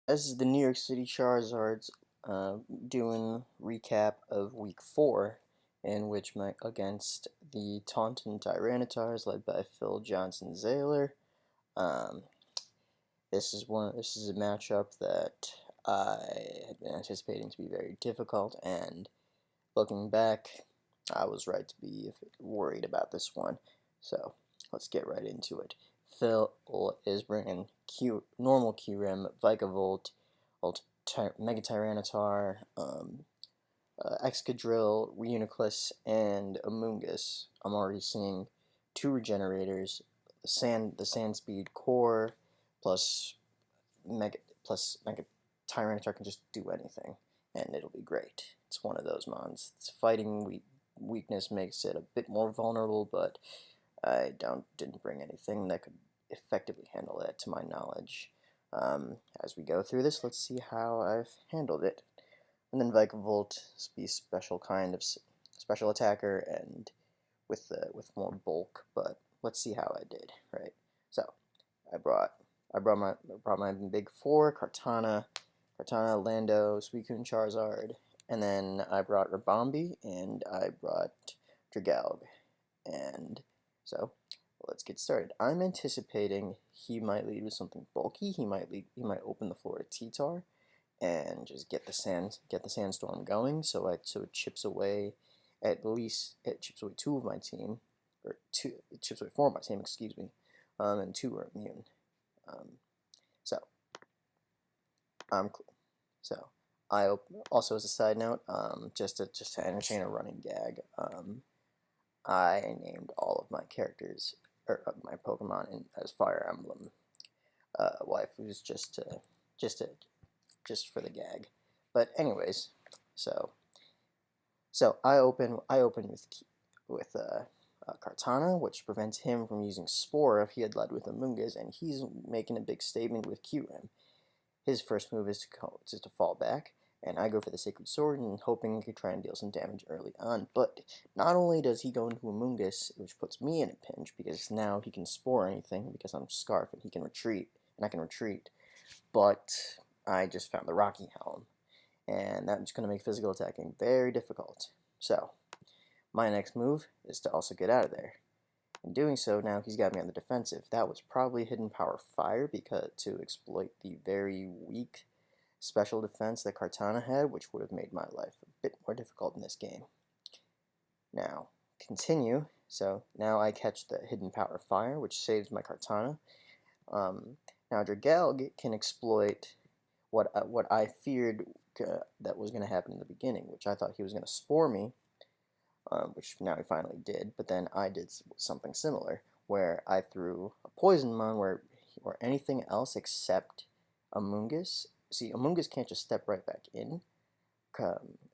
This is the New York City Charizards doing recap of Week 4, in which went against the Taunton Tyranitars led by Phil Johnson-Zailer. Um, this is a matchup that I had been anticipating to be very difficult, and looking back, I was right to be worried about this one. So let's get right into it. Phil is bringing normal QREM, Vikavolt, Mega Tyranitar, Excadrill, Reuniclus, and Amoonguss. I'm already seeing two Regenerators, the Sand Speed Core, plus Mega plus Mega Tyranitar can just do anything, and it'll be great. It's one of those mons. Its fighting weakness makes it a bit more vulnerable, but I didn't bring anything that could effectively handle that to my knowledge. As we go through this, let's see how I've handled it. And then Vikavolt be special kind of special attacker and with more bulk, but let's see how I did. Right. So I brought I brought my big four: Kartana, Lando, Suicune, Charizard, and then I brought Rabombi and I brought Dragalg. And so let's get started. I'm anticipating he might lead with something bulky. He might open the floor to T-Tar and just get the sandstorm going. So it chips away it chips away two of my team, or two it chips away four of my team, excuse me, and two are immune. Um, so um, so also as a side note, just to entertain a running gag, I named all of my characters or my Pokemon as Fire Emblem waifus just to just for the gag. But anyways, so I open with Kartana, which prevents him from using Spore if he had led with Amoonguss, and he's making a big statement with QREM. His first move is to fall back, and I go for the Sacred Sword and hoping he could try and deal some damage early on. But not only does he go into Amoonguss, which puts me in a pinch because now he can Spore anything because I'm Scarf and he can retreat, and I can retreat. But I just found the Rocky Helm, and that's going to make physical attacking very difficult. So my next move is to also get out of there. In doing so, now he's got me on the defensive. That was probably Hidden Power Fire because to exploit the very weak special defense that Kartana had, which would have made my life a bit more difficult in this game. Now, continue. So now I catch the Hidden Power Fire, which saves my Kartana. Now Dragalg can exploit what I feared that was going to happen in the beginning, which I thought he was going to Spore me, which now he finally did. But then I did something similar, where I threw a Poison Mon where anything else except Amoonguss. See, Amoonguss can't just step right back in.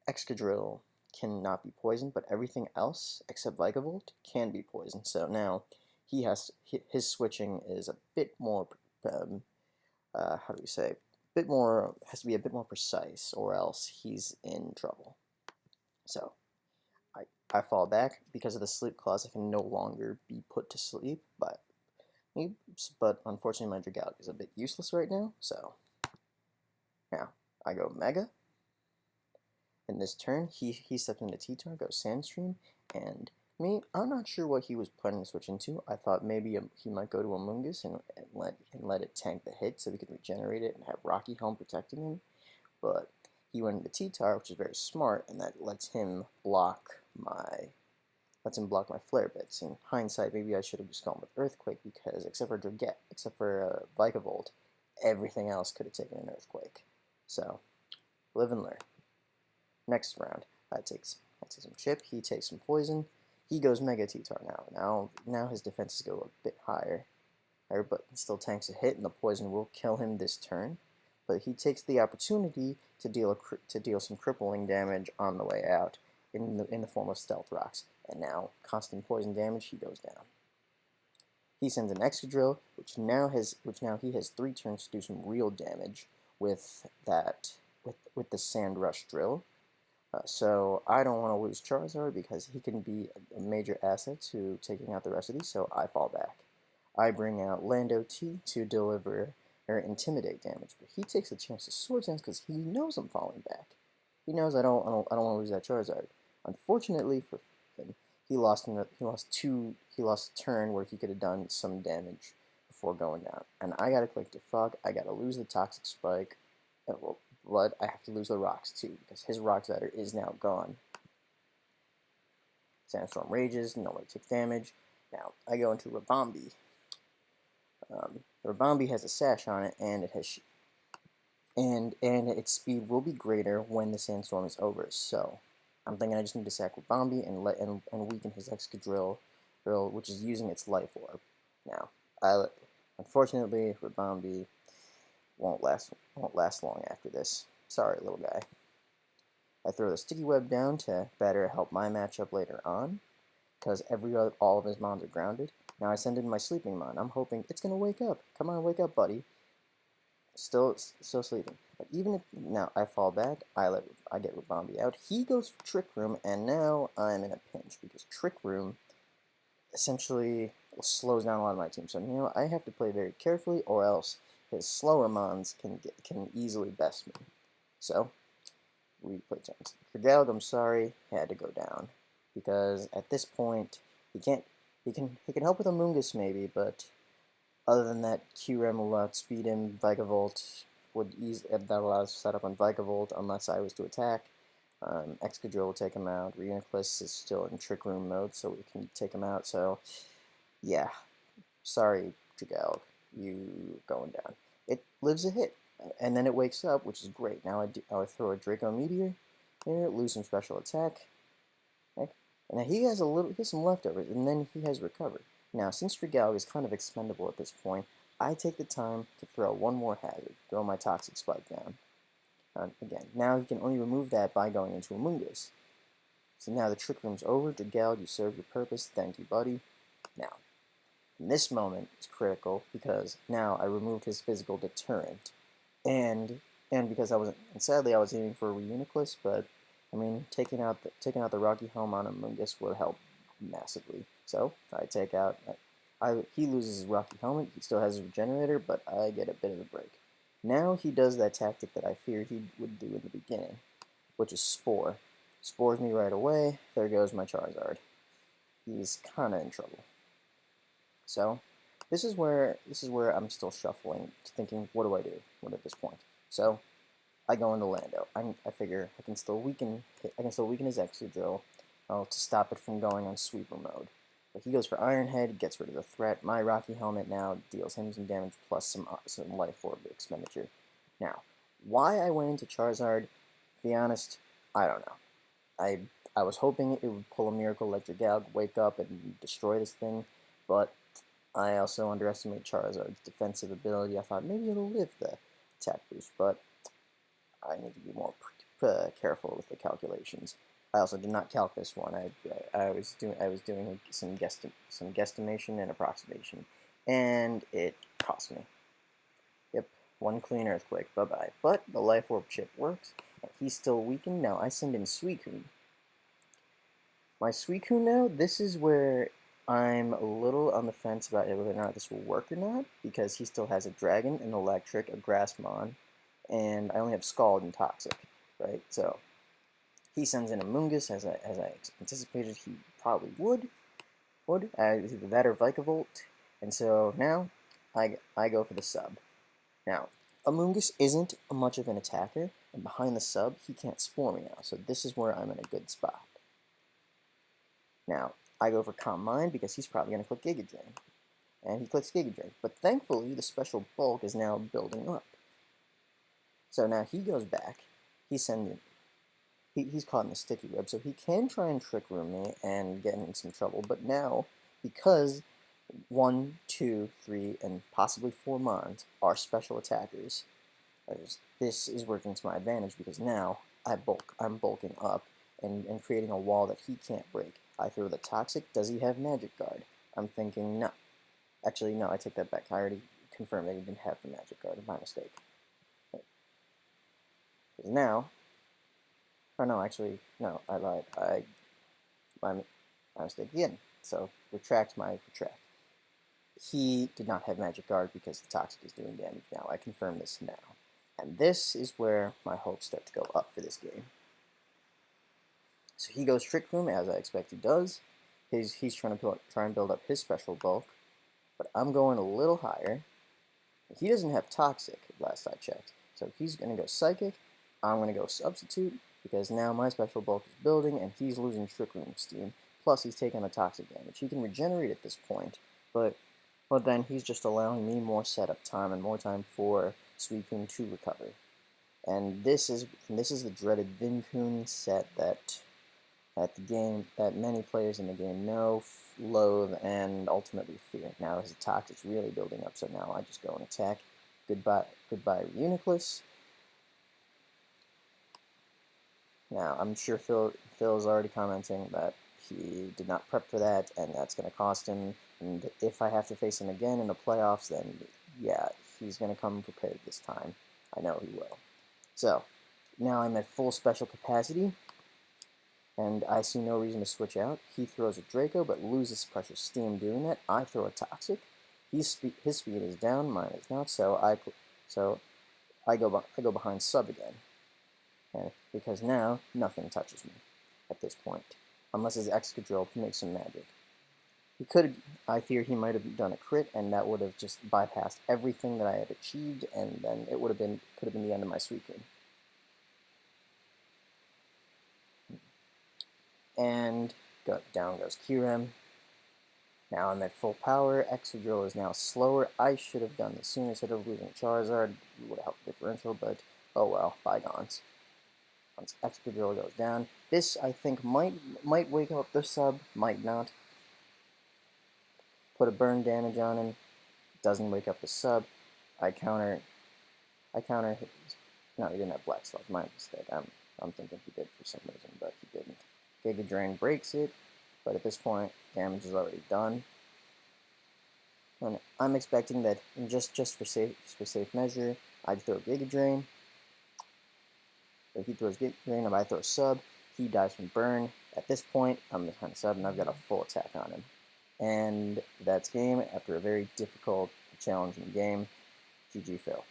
Excadrill cannot be poisoned, but everything else except Vikavolt can be poisoned. So now his switching is a bit more how do we say, bit more, has to be a bit more precise, or else he's in trouble. So I fall back because of the sleep clause. I can no longer be put to sleep, but unfortunately my Dragalg is a bit useless right now. So now I go Mega. In this turn, he steps into T-Tar, goes Sandstream, and I'm not sure what he was planning to switch into. I thought maybe he might go to Amoonguss and let it tank the hit so we could regenerate it and have Rocky Helm protecting him. But he went into T-Tar, which is very smart, and that lets him block my flare bits. In hindsight, maybe I should have just gone with Earthquake because except for Vikavolt, everything else could have taken an Earthquake. So live and learn. Next round, I take some chip. He takes some poison. He goes Mega T-Tar now his defenses go a bit higher, but still tanks a hit, and the poison will kill him this turn. But he takes the opportunity to deal some crippling damage on the way out in the form of Stealth Rocks. And now constant poison damage, he goes down. He sends an Excadrill, which now he has 3 turns to do some real damage with the Sand Rush Drill. So I don't want to lose Charizard because he can be a major asset to taking out the rest of these, so I fall back. I bring out Lando T to deliver or intimidate damage, but he takes a chance to Sword Dance because he knows I'm falling back. He knows I don't want to lose that Charizard. Unfortunately for him, he lost a turn where he could have done some damage before going down. And I gotta click Defog. I gotta lose the Toxic Spike, but I have to lose the rocks too because his Rock Zatter is now gone. Sandstorm rages. Nobody takes damage. Now I go into Rabombi. Rabombi has a sash on it, and it has and its speed will be greater when the sandstorm is over. So I'm thinking I just need to sack Rabombi and weaken his Excadrill, which is using its Life Orb. Now, unfortunately, Rabombi won't last long after this. Sorry, little guy. I throw the Sticky Web down to better help my matchup later on, because all of his mons are grounded. Now I send in my Sleeping Mon. I'm hoping it's gonna wake up. Come on, wake up, buddy. Still sleeping. But even if now I fall back, I get Rabombi out. He goes for Trick Room, and now I'm in a pinch because Trick Room essentially slows down a lot of my team. So I have to play very carefully, or else his slower mons can easily best me. So we play turns. Dragalge, I'm sorry, had to go down because at this point he can't. He can help with Amoonguss maybe, but other than that, QREM will outspeed him. Vikavolt that allows set up on Vikavolt unless I was to attack. Excadrill will take him out. Reuniclus is still in Trick Room mode, so we can take him out. So, yeah. Sorry, Dragalge. You going down. It lives a hit, and then it wakes up, which is great. Now I throw a Draco Meteor here, lose some special attack. Now he has some leftovers, and then he has recovered. Now, since Dragalge is kind of expendable at this point, I take the time to throw one more hazard, throw my Toxic Spike down. Again, now he can only remove that by going into Amoonguss. So now the Trick Room's over. Dragalge, you served your purpose. Thank you, buddy. Now, this moment is critical because now I removed his physical deterrent, and because sadly I was aiming for a Reuniclus, but I mean taking out the Rocky Helm on Amoonguss would help massively. So I take out. He loses his Rocky Helmet. He still has his Regenerator, but I get a bit of a break. Now he does that tactic that I feared he would do in the beginning, which is Spore. Spores me right away. There goes my Charizard. He's kind of in trouble. So this is where I'm still shuffling, thinking, what do I do? What at this point? So I go into Lando. I figure I can still weaken his Excadrill to stop it from going on sweeper mode. But he goes for Iron Head, gets rid of the threat. My Rocky Helmet now deals him some damage plus some Life Orb expenditure. Now, why I went into Charizard, to be honest, I don't know. I was hoping it would pull a miracle like Dragalge, wake up and destroy this thing, but I also underestimated Charizard's defensive ability. I thought maybe it'll live the attack boost, but I need to be more careful with the calculations. I also did not calc this one. I was doing some guesstimation and approximation, and it cost me. Yep, one clean earthquake. Bye bye. But the Life Orb chip works. He's still weakened. Now I send in Suicune. My Suicune now. This is where I'm a little on the fence about whether or not this will work or not, because he still has a Dragon, an Electric, a Grassmon, and I only have Scald and Toxic, right? So he sends in Amoonguss, as I anticipated he probably would. Either that or Vikavolt. And so now I go for the sub. Now, Amoonguss isn't much of an attacker, and behind the sub, he can't Spore me now, so this is where I'm in a good spot. Now, I go for Calm Mind because he's probably going to click Giga Drain. And he clicks Giga Drain. But thankfully, the special bulk is now building up. So now he goes back. He's caught in the Sticky Web, so he can try and Trick Room me and get in some trouble. But now, because 1, 2, 3, and possibly 4 Mons are special attackers, this is working to my advantage because now I'm bulking up and creating a wall that he can't break. I throw the Toxic. Does he have Magic Guard? I'm thinking no. Actually, no, I take that back. I already confirmed that he didn't have the Magic Guard. My mistake. Because now, or no, actually, no, I lied. My mistake again. So retract. he did not have Magic Guard because the Toxic is doing damage now. I confirm this now. And this is where my hopes start to go up for this game. So he goes Trick Room, as I expect he does. He's trying to try and build up his special bulk, but I'm going a little higher. He doesn't have Toxic, last I checked, so he's going to go Psychic. I'm going to go Substitute, because now my special bulk is building, and he's losing Trick Room Steam, plus he's taking a Toxic damage. He can regenerate at this point, but then he's just allowing me more setup time and more time for Suicune to recover. And this is the dreaded Vincoon set that many players in the game know, loathe, and ultimately fear. Now his Toxic's really building up, so now I just go and attack. Goodbye, Uniclus. Now I'm sure Phil is already commenting that he did not prep for that, and that's going to cost him. And if I have to face him again in the playoffs, then yeah, he's going to come prepared this time. I know he will. So now I'm at full special capacity, and I see no reason to switch out. He throws a Draco, but loses precious steam doing that. I throw a Toxic. His speed is down, mine is not. So I go behind sub again, and because now nothing touches me at this point, unless his Excadrill makes some magic. He could. I fear he might have done a crit, and that would have just bypassed everything that I had achieved, and then it could have been the end of my Suicune. And down goes Kyurem. Now I'm at full power. Excadrill is now slower. I should have done this sooner instead of losing Charizard. It would have helped the differential, but oh well, bygones. Once Excadrill goes down, this I think might wake up the sub, might not. Put a burn damage on him. Doesn't wake up the sub. I counter his. No, he didn't have Black Sludge. My mistake. I'm thinking he did for some reason, but he didn't. Giga Drain breaks it, but at this point, damage is already done. And I'm expecting that just for safe measure, I'd throw Giga Drain. If he throws Giga Drain, if I throw Sub, he dies from burn. At this point, I'm behind Sub, and I've got a full attack on him. And that's game after a very difficult, challenging game. GG Phil.